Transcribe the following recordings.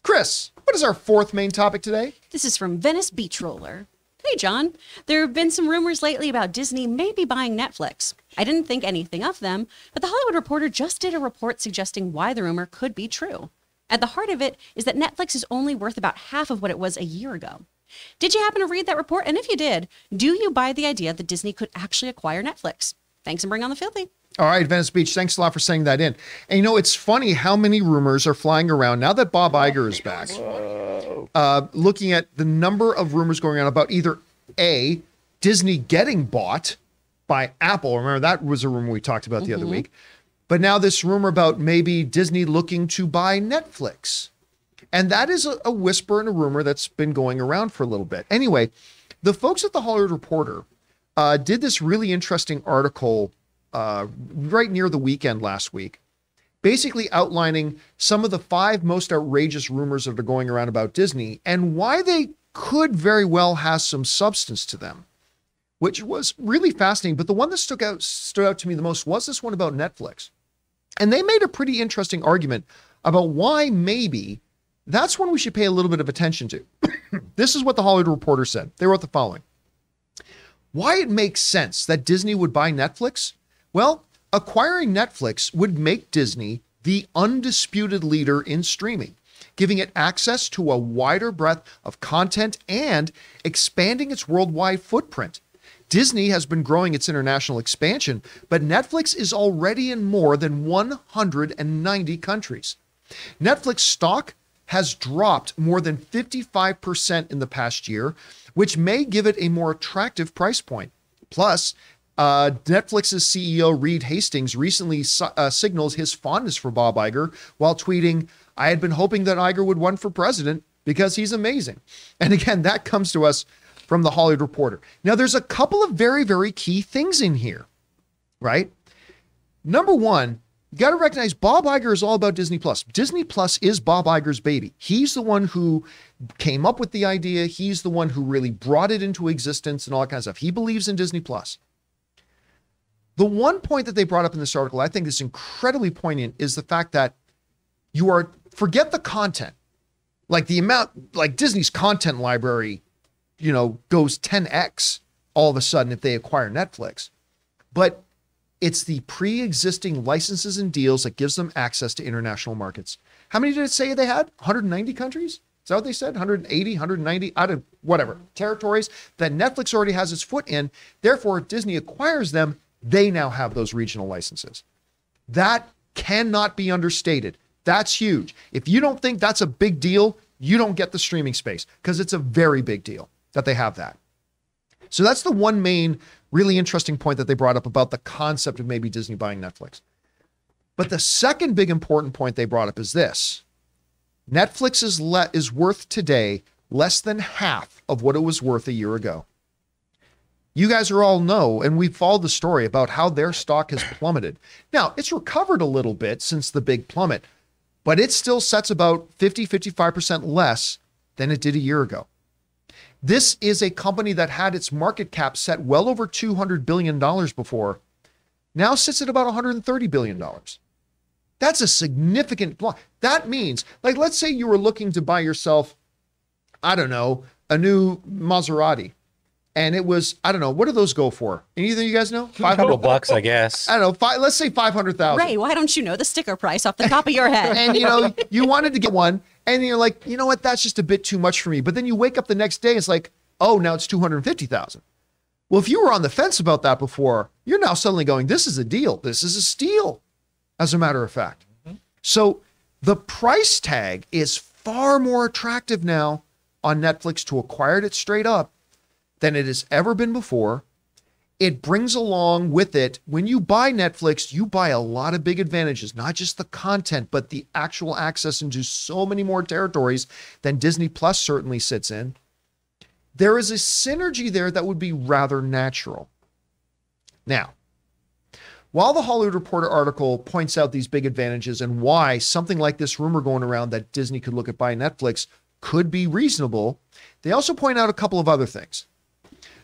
Chris, what is our fourth main topic today? This is from Venice Beach Roller. Hey, John. There have been some rumors lately about Disney maybe buying Netflix. I didn't think anything of them, but The Hollywood Reporter just did a report suggesting why the rumor could be true. At the heart of it is that Netflix is only worth about half of what it was a year ago. Did you happen to read that report? And if you did, do you buy the idea that Disney could actually acquire Netflix? Thanks and bring on the filthy. All right, Venice Beach, thanks a lot for saying that in. And you know, it's funny how many rumors are flying around now that Bob Iger is back. Looking at the number of rumors going on about either A, Disney getting bought by Apple. Remember, that was a rumor we talked about the other week. But now this rumor about maybe Disney looking to buy Netflix. And that is a whisper and a rumor that's been going around for a little bit. Anyway, the folks at the Hollywood Reporter did this really interesting article right near the weekend last week, basically outlining some of the 5 most outrageous rumors that are going around about Disney and why they could very well have some substance to them, which was really fascinating. But the one that stood out to me the most was this one about Netflix. And they made a pretty interesting argument about why maybe that's one we should pay a little bit of attention to. This is what the Hollywood Reporter said. They wrote the following. Why it makes sense that Disney would buy Netflix? Well, acquiring Netflix would make Disney the undisputed leader in streaming, giving it access to a wider breadth of content and expanding its worldwide footprint. Disney has been growing its international expansion, but Netflix is already in more than 190 countries. Netflix stock has dropped more than 55% in the past year, which may give it a more attractive price point. Plus, Netflix's CEO Reed Hastings recently signals his fondness for Bob Iger while tweeting, "I had been hoping that Iger would run for president because he's amazing." And again, that comes to us from the Hollywood Reporter. Now, there's a couple of very, very key things in here, right? Number one, you got to recognize Bob Iger is all about Disney Plus. Disney Plus is Bob Iger's baby. He's the one who came up with the idea. He's the one who really brought it into existence and all that kind of stuff. He believes in Disney Plus. The one point that they brought up in this article, I think is incredibly poignant, is the fact that forget the content. Like the amount, like Disney's content library, goes 10x all of a sudden if they acquire Netflix. But it's the pre-existing licenses and deals that gives them access to international markets. How many did it say they had? 190 countries? Is that what they said? 180, 190, out of whatever, territories that Netflix already has its foot in. Therefore, if Disney acquires them, they now have those regional licenses. That cannot be understated. That's huge. If you don't think that's a big deal, you don't get the streaming space, because it's a very big deal that they have that. So that's the one main really interesting point that they brought up about the concept of maybe Disney buying Netflix. But the second big important point they brought up is this. Netflix is worth today less than half of what it was worth a year ago. You guys all know, and we've followed the story about how their stock has plummeted. Now, it's recovered a little bit since the big plummet, but it still sets about 50-55% less than it did a year ago. This is a company that had its market cap set well over $200 billion before, now sits at about $130 billion. That's a significant block. That means, like, let's say you were looking to buy yourself, I don't know, a new Maserati. And it was, I don't know, what do those go for? Anything you guys know? A couple bucks, I guess. I don't know, let's say 500,000. Ray, why don't you know the sticker price off the top of your head? And you wanted to get one, and you're like, you know what, that's just a bit too much for me. But then you wake up the next day, it's like, oh, now it's 250,000. Well, if you were on the fence about that before, you're now suddenly going, this is a deal. This is a steal, as a matter of fact. So the price tag is far more attractive now on Netflix to acquire it straight up than it has ever been before. It brings along with it, when you buy Netflix, you buy a lot of big advantages, not just the content, but the actual access into so many more territories than Disney Plus certainly sits in. There is a synergy there that would be rather natural. Now, while the Hollywood Reporter article points out these big advantages and why something like this rumor going around that Disney could look at buying Netflix could be reasonable, they also point out a couple of other things.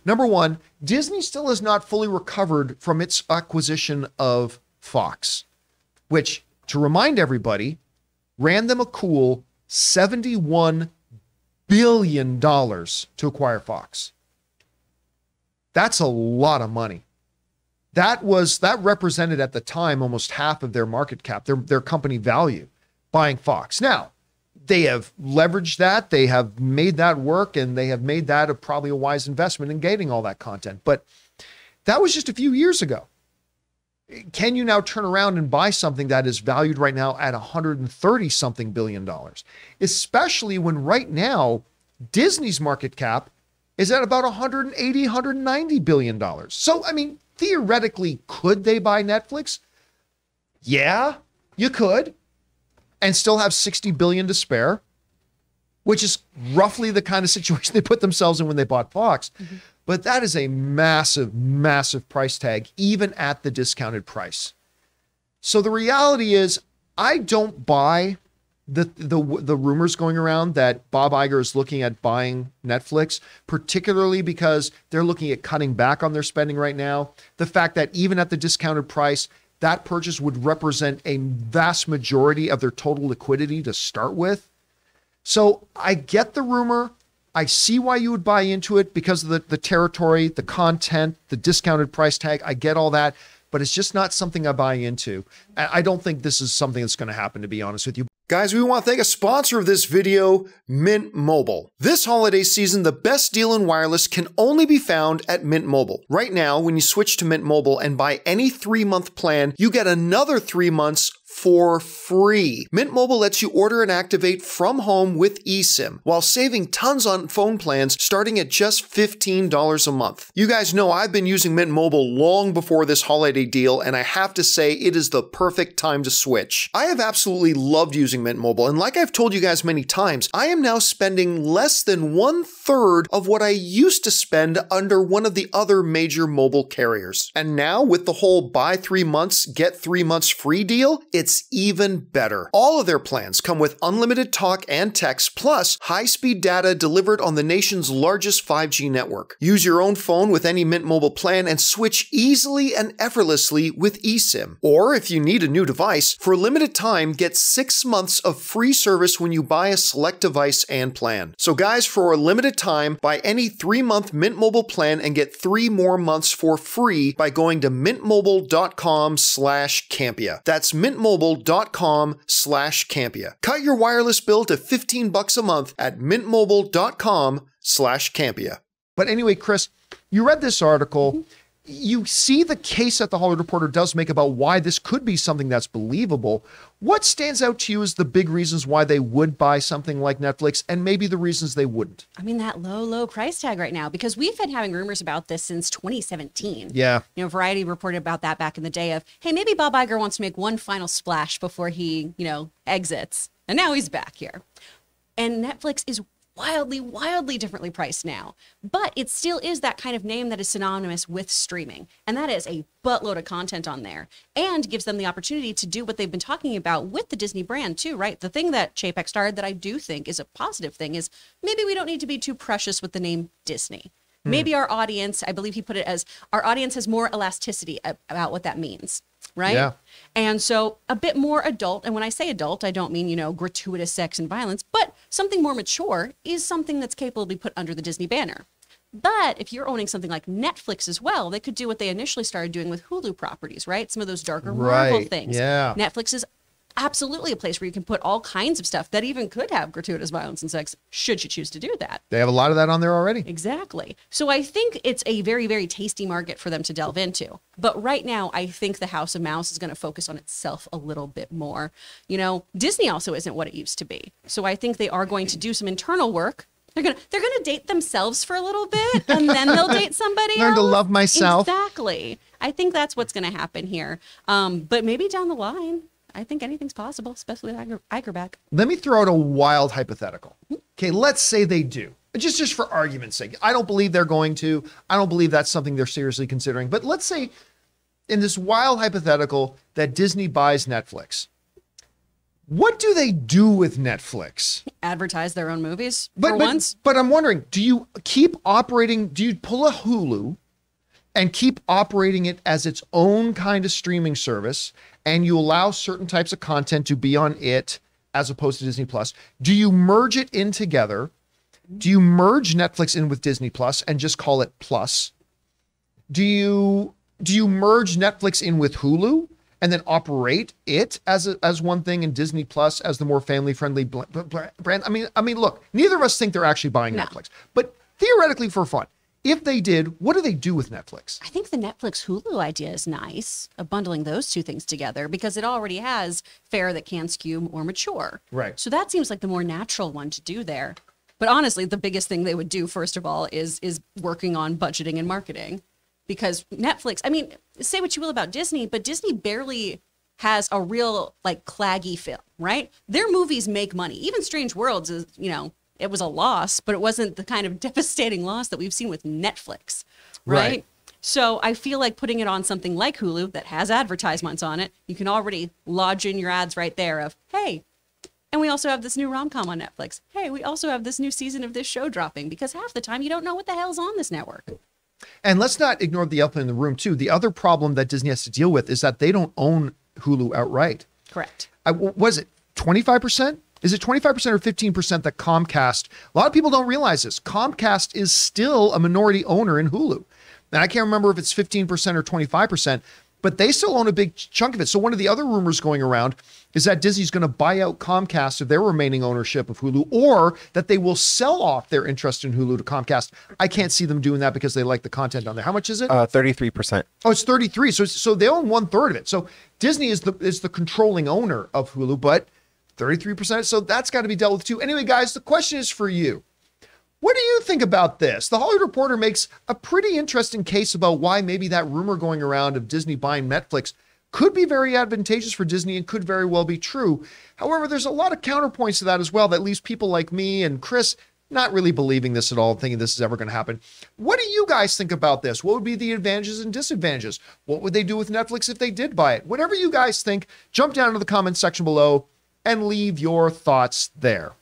Number one, Disney still has not fully recovered from its acquisition of Fox, which, to remind everybody, ran them a cool $71 billion to acquire Fox. That's a lot of money. That represented at the time almost half of their market cap, their company value, buying Fox. Now, they have leveraged that, they have made that work, and they have made that probably a wise investment in getting all that content. But that was just a few years ago. Can you now turn around and buy something that is valued right now at $130-something billion? Especially when right now, Disney's market cap is at about $180, $190 billion. So, I mean, theoretically, could they buy Netflix? Yeah, you could, and still have $60 billion to spare, which is roughly the kind of situation they put themselves in when they bought Fox. Mm-hmm. But that is a massive, massive price tag, even at the discounted price. So the reality is, I don't buy the rumors going around that Bob Iger is looking at buying Netflix, particularly because they're looking at cutting back on their spending right now. The fact that even at the discounted price, that purchase would represent a vast majority of their total liquidity to start with. So I get the rumor. I see why you would buy into it because of the territory, the content, the discounted price tag. I get all that, but it's just not something I buy into. I don't think this is something that's going to happen, to be honest with you. Guys, we want to thank a sponsor of this video, Mint Mobile. This holiday season, the best deal in wireless can only be found at Mint Mobile. Right now, when you switch to Mint Mobile and buy any 3-month plan, you get another 3 months for free. Mint Mobile lets you order and activate from home with eSIM, while saving tons on phone plans starting at just $15 a month. You guys know I've been using Mint Mobile long before this holiday deal, and I have to say it is the perfect time to switch. I have absolutely loved using Mint Mobile, and like I've told you guys many times, I am now spending less than 1/3 of what I used to spend under one of the other major mobile carriers. And now with the whole buy 3 months, get 3 months free deal, it's even better. All of their plans come with unlimited talk and text, plus high-speed data delivered on the nation's largest 5G network. Use your own phone with any Mint Mobile plan and switch easily and effortlessly with eSIM. Or if you need a new device, for a limited time, get 6 months of free service when you buy a select device and plan. So guys, for a limited time, buy any 3-month Mint Mobile plan and get 3 more months for free by going to mintmobile.com/Campea. That's mintmobile.com/Campea. Cut your wireless bill to $15 a month at mintmobile.com/Campea. But anyway, Chris, you read this article. Mm-hmm. You see the case that the Hollywood Reporter does make about why this could be something that's believable. What stands out to you as the big reasons why they would buy something like Netflix, and maybe the reasons they wouldn't? I mean, that low price tag right now, because we've been having rumors about this since 2017. Yeah. You know, Variety reported about that back in the day of, hey, maybe Bob Iger wants to make one final splash before he, exits. And now he's back here. And Netflix is wildly differently priced now, but it still is that kind of name that is synonymous with streaming, and that is a buttload of content on there, and gives them the opportunity to do what they've been talking about with the Disney brand too, right? The thing that Chapek started that I do think is a positive thing is maybe we don't need to be too precious with the name Disney. Maybe our audience, I believe he put it as, our audience has more elasticity about what that means, right? Yeah. And so a bit more adult, and when I say adult, I don't mean, gratuitous sex and violence, but something more mature is something that's capable to be put under the Disney banner. But if you're owning something like Netflix as well, they could do what they initially started doing with Hulu properties, right? Some of those darker Marvel things. Yeah. Netflix is absolutely a place where you can put all kinds of stuff that even could have gratuitous violence and sex, should you choose to do that. They have a lot of that on there already. Exactly. So I think it's a very, very tasty market for them to delve into. But right now, I think the House of Mouse is going to focus on itself a little bit more. Disney also isn't what it used to be. So I think they are going to do some internal work. They're gonna date themselves for a little bit, and then they'll date somebody Learn else. to love myself. Exactly. I think that's what's going to happen here. But maybe down the line, I think anything's possible, especially with Iger back. Let me throw out a wild hypothetical. Okay, let's say they do. Just for argument's sake. I don't believe they're going to. I don't believe that's something they're seriously considering. But let's say in this wild hypothetical that Disney buys Netflix. What do they do with Netflix? Advertise their own movies for once? But I'm wondering, do you keep operating, do you pull a Hulu and keep operating it as its own kind of streaming service, and you allow certain types of content to be on it, as opposed to Disney Plus? Do you merge it in together? Do you merge Netflix in with Disney Plus and just call it Plus? Do you merge Netflix in with Hulu and then operate it as one thing and Disney Plus as the more family-friendly brand? I mean, look, neither of us think they're actually buying Netflix, but theoretically for fun, if they did, what do they do with Netflix? I think the Netflix Hulu idea is nice, of bundling those two things together, because it already has fare that can skew more mature. Right. So that seems like the more natural one to do there. But honestly, the biggest thing they would do, first of all, is working on budgeting and marketing. Because Netflix, I mean, say what you will about Disney, but Disney barely has a real, like, claggy film, right? Their movies make money. Even Strange Worlds is, you know, it was a loss, but it wasn't the kind of devastating loss that we've seen with Netflix, right? So I feel like putting it on something like Hulu that has advertisements on it, you can already lodge in your ads right there of, hey, and we also have this new rom-com on Netflix. Hey, we also have this new season of this show dropping, because half the time you don't know what the hell's on this network. And let's not ignore the elephant in the room, too. The other problem that Disney has to deal with is that they don't own Hulu outright. Correct. Was it 25%? Is it 25% or 15% that Comcast? A lot of people don't realize this. Comcast is still a minority owner in Hulu. And I can't remember if it's 15% or 25%, but they still own a big chunk of it. So one of the other rumors going around is that Disney's going to buy out Comcast of their remaining ownership of Hulu, or that they will sell off their interest in Hulu to Comcast. I can't see them doing that because they like the content on there. How much is it? 33%. Oh, it's 33. So they own 1/3 of it. So Disney is the controlling owner of Hulu, but 33%. So that's got to be dealt with too. Anyway, guys, the question is for you. What do you think about this? The Hollywood Reporter makes a pretty interesting case about why maybe that rumor going around of Disney buying Netflix could be very advantageous for Disney and could very well be true. However, there's a lot of counterpoints to that as well that leaves people like me and Chris not really believing this at all, thinking this is ever going to happen. What do you guys think about this? What would be the advantages and disadvantages? What would they do with Netflix if they did buy it? Whatever you guys think, jump down to the comments section below and leave your thoughts there.